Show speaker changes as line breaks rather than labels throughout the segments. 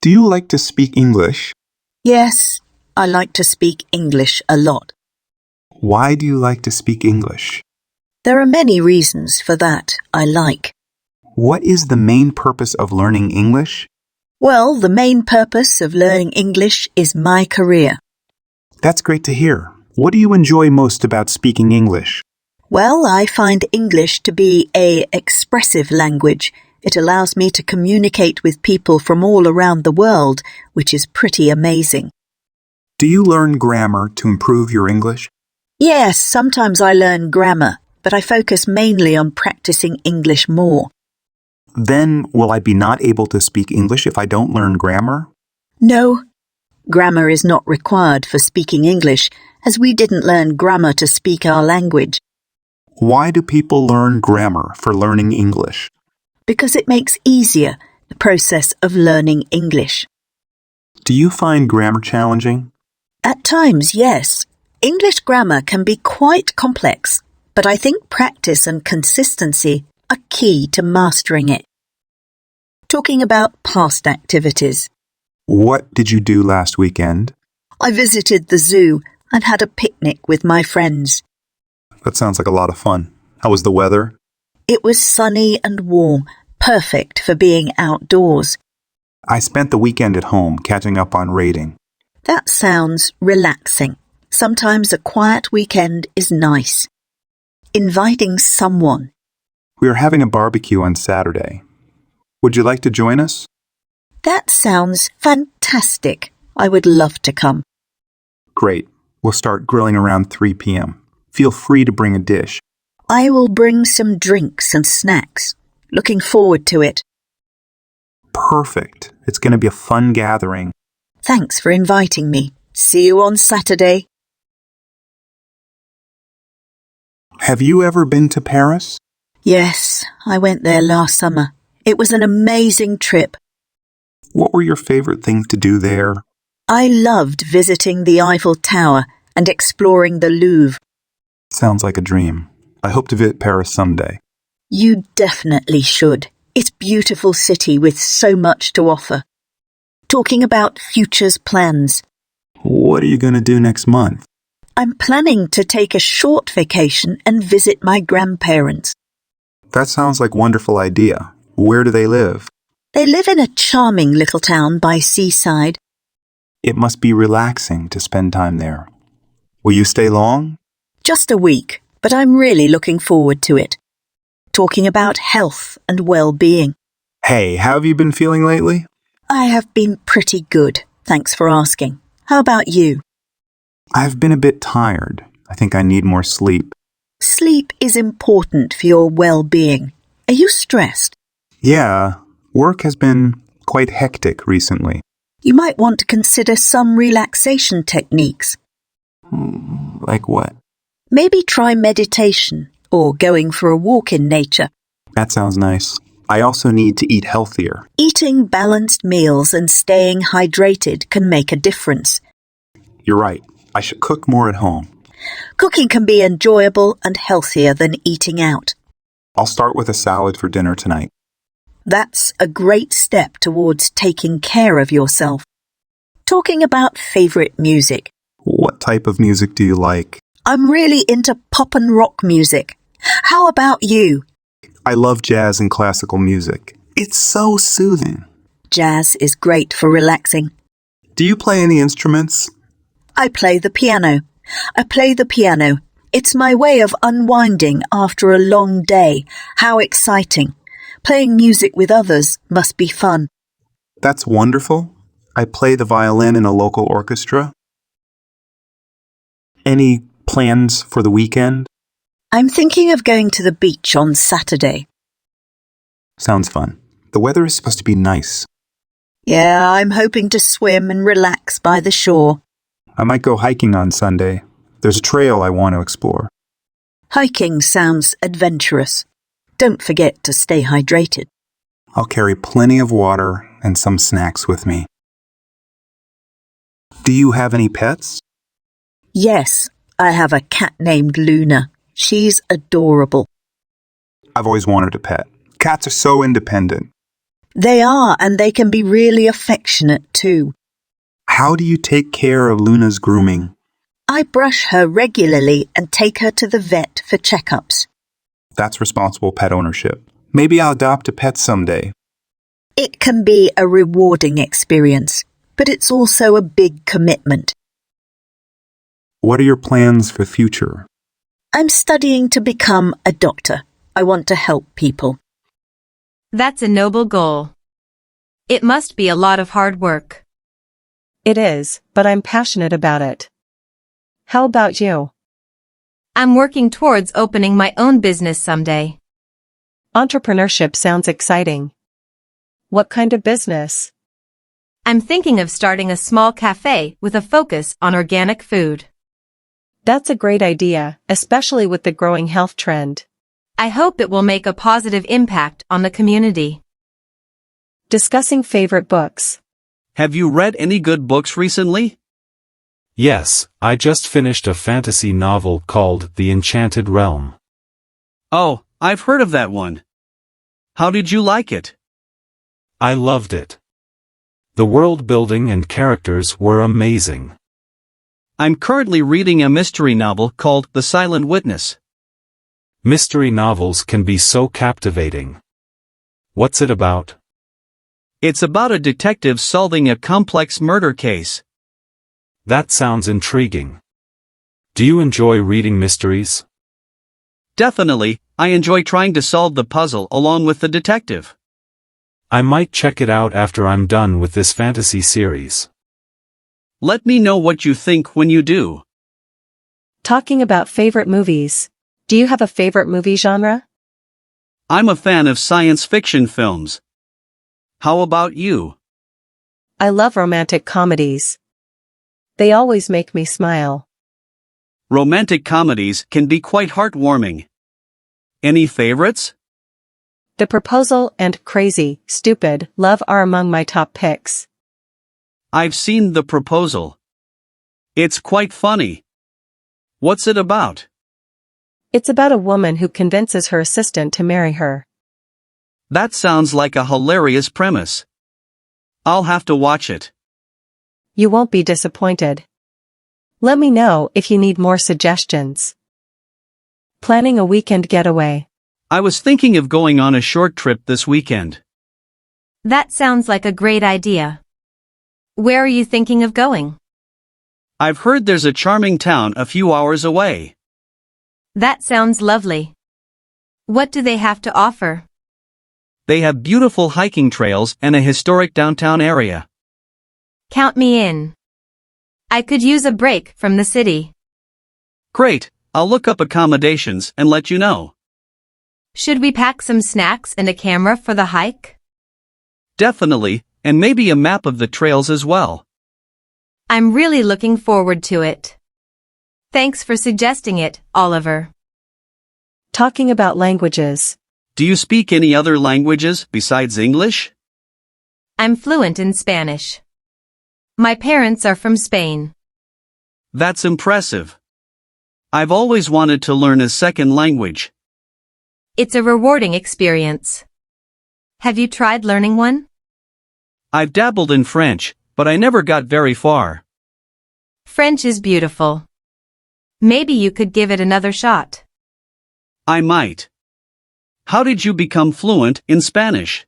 Do you like to speak English?
Yes, I like to speak English a lot.
Why do you like to speak English?
There are many reasons for that I like.
What is the main purpose of learning English?
Well, the main purpose of learning English is my career.
That's great to hear. What do you enjoy most about speaking English?
Well, I find English to be an expressive language. It allows me to communicate with people from all around the world, which is pretty amazing.
Do you learn grammar to improve your English?
Yes, sometimes I learn grammar, but I focus mainly on practicing English more.
Then will I be not able to speak English if I don't learn grammar?
No, grammar is not required for speaking English, as we didn't learn grammar to speak our language.
Why do people learn grammar for learning English?
Because it makes easier the process of learning English.
Do you find grammar challenging?
At times, yes. English grammar can be quite complex, but I think practice and consistency are key to mastering it. Talking about past activities.
What did you do last weekend?
I visited the zoo and had a picnic with my friends.
That sounds like a lot of fun. How was the weather?
It was sunny and warm, perfect for being outdoors.
I spent the weekend at home catching up on reading.
That sounds relaxing. Sometimes a quiet weekend is nice. Inviting someone.
We are having a barbecue on Saturday. Would you like to join us?
That sounds fantastic. I would love to come.
Great. We'll start grilling around 3 p.m. Feel free to bring a dish.
I will bring some drinks and snacks. Looking forward to it.
Perfect. It's going to be a fun gathering.
Thanks for inviting me. See you on Saturday.
Have you ever been to Paris?
Yes, I went there last summer. It was an amazing trip.
What were your favorite things to do there?
I loved visiting the Eiffel Tower and exploring the Louvre.
Sounds like a dream. I hope to visit Paris someday.
You definitely should. It's a beautiful city with so much to offer. Talking about futures plans.
What are you going to do next month?
I'm planning to take a short vacation and visit my grandparents.
That sounds like a wonderful idea. Where do they live?
They live in a charming little town by seaside.
It must be relaxing to spend time there. Will you stay long?
Just a week, but I'm really looking forward to it. Talking about health and well-being.
Hey, how have you been feeling lately?
I have been pretty good, thanks for asking. How about you?
I've been a bit tired. I think I need more sleep.
Sleep is important for your well-being. Are you stressed?
Yeah, work has been quite hectic recently.
You might want to consider some relaxation techniques.
Like what?
Maybe try meditation or going for a walk in nature.
That sounds nice. I also need to eat healthier.
Eating balanced meals and staying hydrated can make a difference.
You're right. I should cook more at home.
Cooking can be enjoyable and healthier than eating out.
I'll start with a salad for dinner tonight.
That's a great step towards taking care of yourself. Talking about favorite music.
What type of music do you like?
I'm really into pop and rock music. How about you?
I love jazz and classical music. It's so soothing.
Jazz is great for relaxing.
Do you play any instruments?
I play the piano. It's my way of unwinding after a long day. How exciting. Playing music with others must be fun.
That's wonderful. I play the violin in a local orchestra. Any plans for the weekend?
I'm thinking of going to the beach on Saturday.
Sounds fun. The weather is supposed to be nice.
Yeah, I'm hoping to swim and relax by the shore.
I might go hiking on Sunday. There's a trail I want to explore.
Hiking sounds adventurous. Don't forget to stay hydrated.
I'll carry plenty of water and some snacks with me. Do you have any pets?
Yes, I have a cat named Luna. She's adorable.
I've always wanted a pet. Cats are so independent.
They are, and they can be really affectionate too.
How do you take care of Luna's grooming?
I brush her regularly and take her to the vet for checkups.
That's responsible pet ownership. Maybe I'll adopt a pet someday.
It can be a rewarding experience, but it's also a big commitment.
What are your plans for the future?
I'm studying to become a doctor. I want to help people.
That's a noble goal. It must be a lot of hard work.
It is, but I'm passionate about it. How about you?
I'm working towards opening my own business someday.
Entrepreneurship sounds exciting. What kind of business?
I'm thinking of starting a small cafe with a focus on organic food.
That's a great idea, especially with the growing health trend.
I hope it will make a positive impact on the community.
Discussing favorite books.
Have you read any good books recently?
Yes, I just finished a fantasy novel called The Enchanted Realm.
Oh, I've heard of that one. How did you like it?
I loved it. The world building and characters were amazing.
I'm currently reading a mystery novel called The Silent Witness.
Mystery novels can be so captivating. What's it about?
It's about a detective solving a complex murder case.
That sounds intriguing. Do you enjoy reading mysteries?
Definitely, I enjoy trying to solve the puzzle along with the detective.
I might check it out after I'm done with this fantasy series.
Let me know what you think when you do.
Talking about favorite movies. Do you have a favorite movie genre?
I'm a fan of science fiction films. How about you?
I love romantic comedies. They always make me smile.
Romantic comedies can be quite heartwarming. Any favorites?
The Proposal and Crazy, Stupid, Love are among my top picks.
I've seen The Proposal. It's quite funny. What's it about?
It's about a woman who convinces her assistant to marry her.
That sounds like a hilarious premise. I'll have to watch it.
You won't be disappointed. Let me know if you need more suggestions. Planning a weekend getaway.
I was thinking of going on a short trip this weekend.
That sounds like a great idea. Where are you thinking of going?
I've heard there's a charming town a few hours away.
That sounds lovely. What do they have to offer?
They have beautiful hiking trails and a historic downtown area.
Count me in. I could use a break from the city.
Great, I'll look up accommodations and let you know.
Should we pack some snacks and a camera for the hike?
Definitely, and maybe a map of the trails as well.
I'm really looking forward to it. Thanks for suggesting it, Oliver.
Talking about languages.
Do you speak any other languages besides English?
I'm fluent in Spanish. My parents are from Spain.
That's impressive. I've always wanted to learn a second language.
It's a rewarding experience. Have you tried learning one?
I've dabbled in French, but I never got very far.
French is beautiful. Maybe you could give it another shot.
I might. How did you become fluent in Spanish?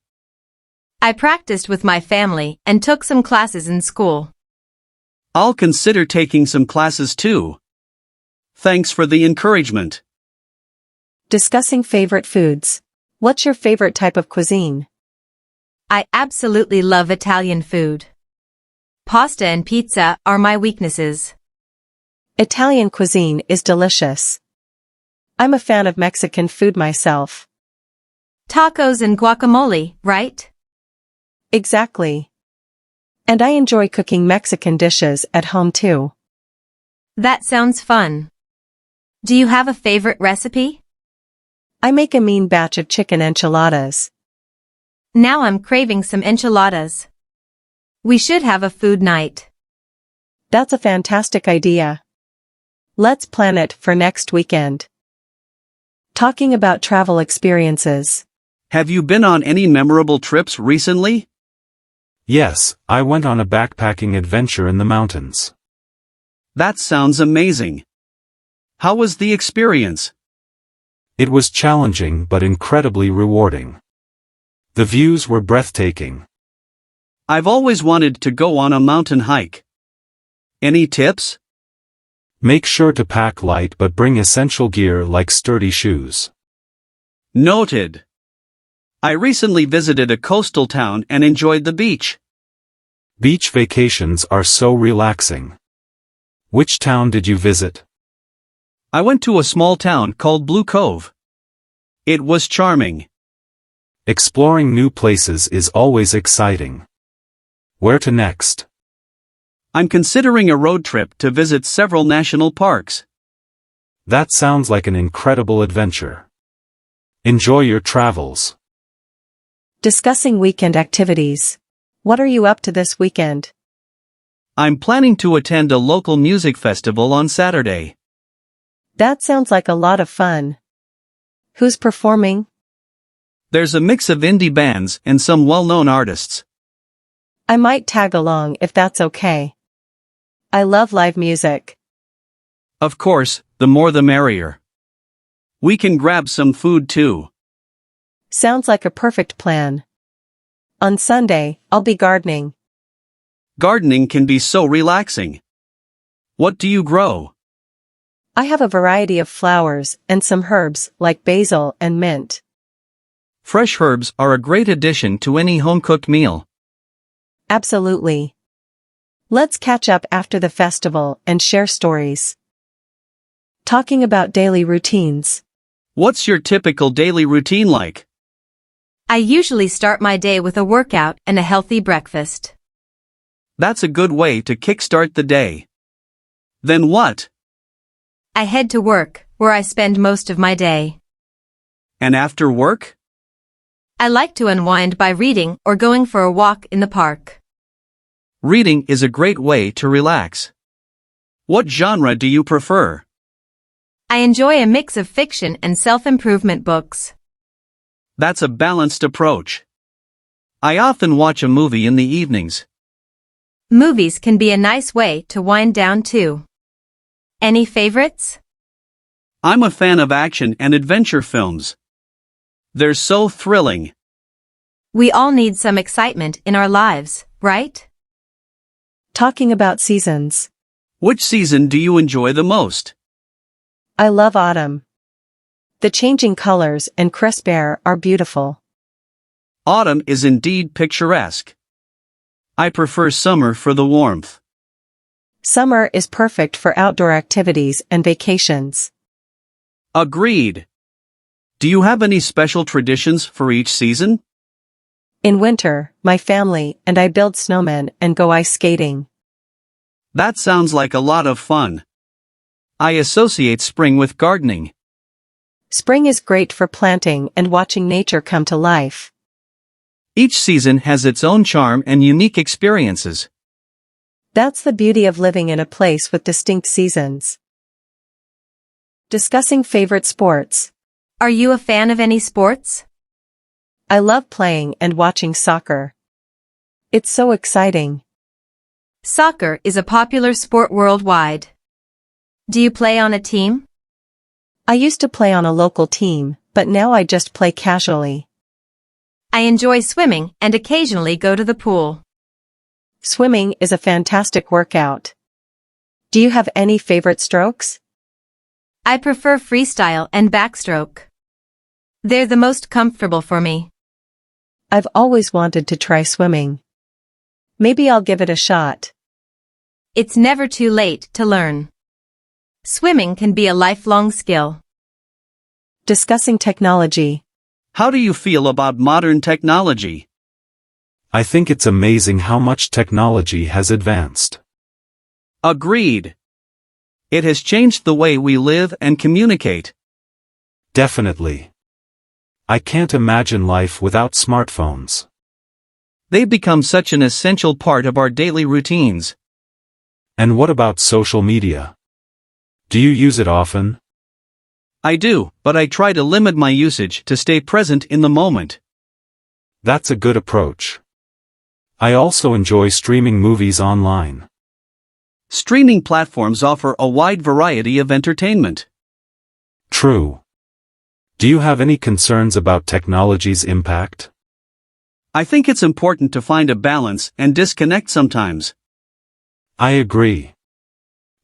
I practiced with my family and took some classes in school.
I'll consider taking some classes too. Thanks for the encouragement.
Discussing favorite foods. What's your favorite type of cuisine?
I absolutely love Italian food. Pasta and pizza are my weaknesses.
Italian cuisine is delicious. I'm a fan of Mexican food myself.
Tacos and guacamole, right?
Exactly. And I enjoy cooking Mexican dishes at home too.
That sounds fun. Do you have a favorite recipe?
I make a mean batch of chicken enchiladas.
Now I'm craving some enchiladas. We should have a food night.
That's a fantastic idea. Let's plan it for next weekend. Talking about travel experiences.
Have you been on any memorable trips recently?
Yes, I went on a backpacking adventure in the mountains.
That sounds amazing. How was the experience?
It was challenging but incredibly rewarding. The views were breathtaking.
I've always wanted to go on a mountain hike. Any tips?
Make sure to pack light but bring essential gear like sturdy shoes.
Noted. I recently visited a coastal town and enjoyed the beach.
Beach vacations are so relaxing. Which town did you visit?
I went to a small town called Blue Cove. It was charming.
Exploring new places is always exciting. Where to next?
I'm considering a road trip to visit several national parks.
That sounds like an incredible adventure. Enjoy your travels.
Discussing weekend activities. What are you up to this weekend?
I'm planning to attend a local music festival on Saturday.
That sounds like a lot of fun. Who's performing?
There's a mix of indie bands and some well-known artists.
I might tag along if that's okay. I love live music.
Of course, the more the merrier. We can grab some food too.
Sounds like a perfect plan. On Sunday, I'll be gardening.
Gardening can be so relaxing. What do you grow?
I have a variety of flowers and some herbs like basil and mint.
Fresh herbs are a great addition to any home-cooked meal.
Absolutely. Let's catch up after the festival and share stories. Talking about daily routines.
What's your typical daily routine like?
I usually start my day with a workout and a healthy breakfast.
That's a good way to kickstart the day. Then what?
I head to work, where I spend most of my day.
And after work?
I like to unwind by reading or going for a walk in the park.
Reading is a great way to relax. What genre do you prefer?
I enjoy a mix of fiction and self-improvement books.
That's a balanced approach. I often watch a movie in the evenings.
Movies can be a nice way to wind down too. Any favorites?
I'm a fan of action and adventure films. They're so thrilling.
We all need some excitement in our lives, right?
Talking about seasons.
Which season do you enjoy the most?
I love autumn. The changing colors and crisp air are beautiful.
Autumn is indeed picturesque. I prefer summer for the warmth.
Summer is perfect for outdoor activities and vacations.
Agreed. Do you have any special traditions for each season?
In winter, my family and I build snowmen and go ice skating.
That sounds like a lot of fun. I associate spring with gardening.
Spring is great for planting and watching nature come to life.
Each season has its own charm and unique experiences.
That's the beauty of living in a place with distinct seasons. Discussing favorite sports.
Are you a fan of any sports?
I love playing and watching soccer. It's so exciting.
Soccer is a popular sport worldwide. Do you play on a team?
I used to play on a local team, but now I just play casually.
I enjoy swimming and occasionally go to the pool.
Swimming is a fantastic workout. Do you have any favorite strokes?
I prefer freestyle and backstroke. They're the most comfortable for me.
I've always wanted to try swimming. Maybe I'll give it a shot.
It's never too late to learn. Swimming can be a lifelong skill.
Discussing technology.
How do you feel about modern technology?
I think it's amazing how much technology has advanced.
Agreed. It has changed the way we live and communicate.
Definitely. I can't imagine life without smartphones.
They've become such an essential part of our daily routines.
And what about social media? Do you use it often?
I do, but I try to limit my usage to stay present in the moment.
That's a good approach. I also enjoy streaming movies online.
Streaming platforms offer a wide variety of entertainment.
True. Do you have any concerns about technology's impact?
I think it's important to find a balance and disconnect sometimes.
I agree.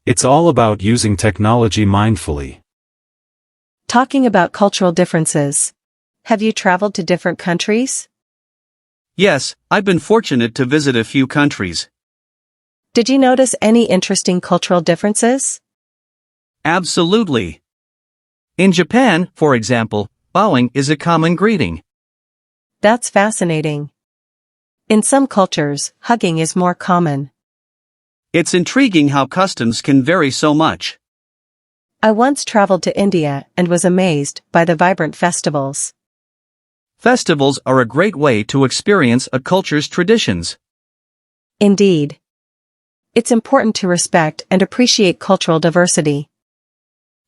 It's all about using technology mindfully.
Talking about cultural differences. Have you traveled to different countries?
Yes, I've been fortunate to visit a few countries.
Did you notice any interesting cultural differences?
Absolutely. In Japan, for example, bowing is a common greeting.
That's fascinating. In some cultures, hugging is more common.
It's intriguing how customs can vary so much.
I once traveled to India and was amazed by the vibrant festivals.
Festivals are a great way to experience a culture's traditions.
Indeed. It's important to respect and appreciate cultural diversity.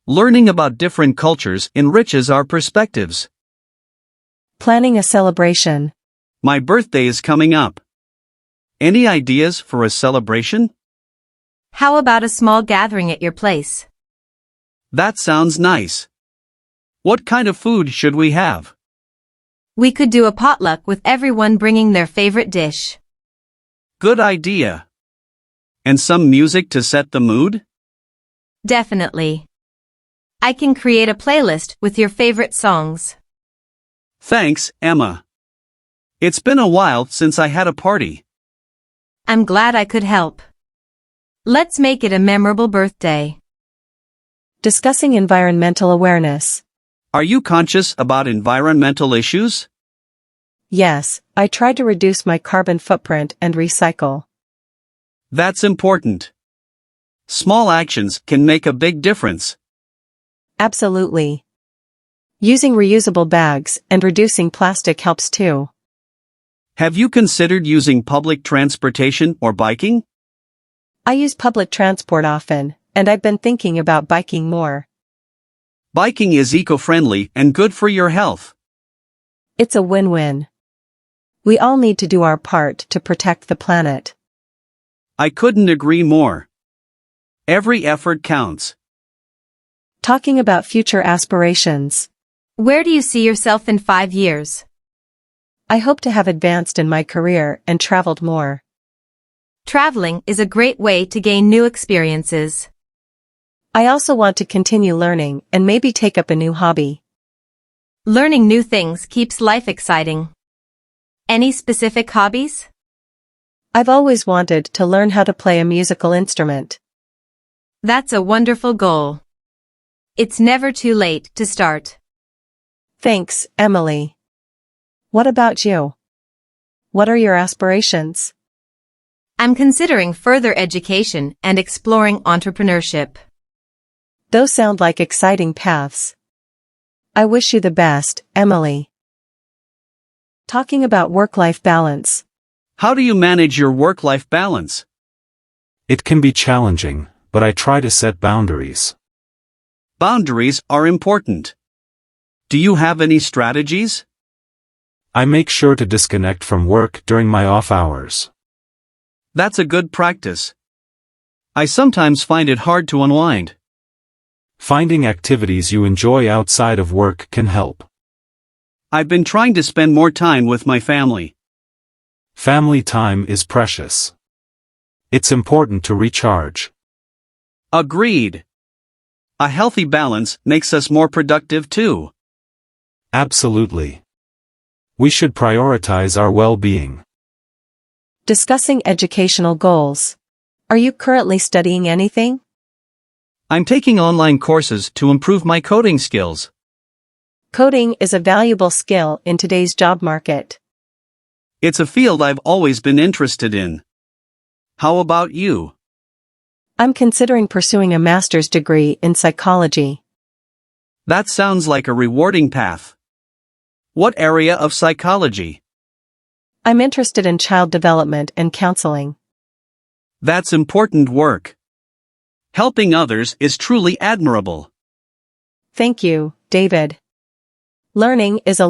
Learning about different cultures enriches our perspectives.
Planning a celebration.
My birthday is coming up. Any ideas for a celebration?
How about a small gathering at your place?
That sounds nice. What kind of food should we have?
We could do a potluck with everyone bringing their favorite dish.
Good idea. And some music to set the mood?
Definitely. I can create a playlist with your favorite songs.
Thanks, Emma. It's been a while since I had a party.
I'm glad I could help. Let's make it a memorable birthday.
Discussing environmental awareness.
Are you conscious about environmental issues?
Yes, I try to reduce my carbon footprint and recycle.
That's important. Small actions can make a big difference.
Absolutely. Using reusable bags and reducing plastic helps too.
Have you considered using public transportation or biking?
I use public transport often, and I've been thinking about biking more.
Biking is eco-friendly and good for your health.
It's a win-win. We all need to do our part to protect the planet.
I couldn't agree more. Every effort counts.
Talking about future aspirations.
Where do you see yourself in 5 years?
I hope to have advanced in my career and traveled more.
Traveling is a great way to gain new experiences.
I also want to continue learning and maybe take up a new hobby.
Learning new things keeps life exciting. Any specific hobbies?
I've always wanted to learn how to play a musical instrument.
That's a wonderful goal. It's never too late to start.
Thanks, Emily. What about you? What are your aspirations?
I'm considering further education and exploring entrepreneurship.
Those sound like exciting paths. I wish you the best, Emily. Talking about work-life balance.
How do you manage your work-life balance?
It can be challenging, but I try to set boundaries.
Boundaries are important. Do you have any strategies?
I make sure to disconnect from work during my off hours.
That's a good practice. I sometimes find it hard to unwind.
Finding activities you enjoy outside of work can help.
I've been trying to spend more time with my family.
Family time is precious. It's important to recharge.
Agreed. A healthy balance makes us more productive too.
Absolutely. We should prioritize our well-being.
Discussing educational goals. Are you currently studying anything?
I'm taking online courses to improve my coding skills.
Coding is a valuable skill in today's job market.
It's a field I've always been interested in. How about you?
I'm considering pursuing a master's degree in psychology.
That sounds like a rewarding path. What area of psychology?
I'm interested in child development and counseling.
That's important work. Helping others is truly admirable.
Thank you, David. Learning is a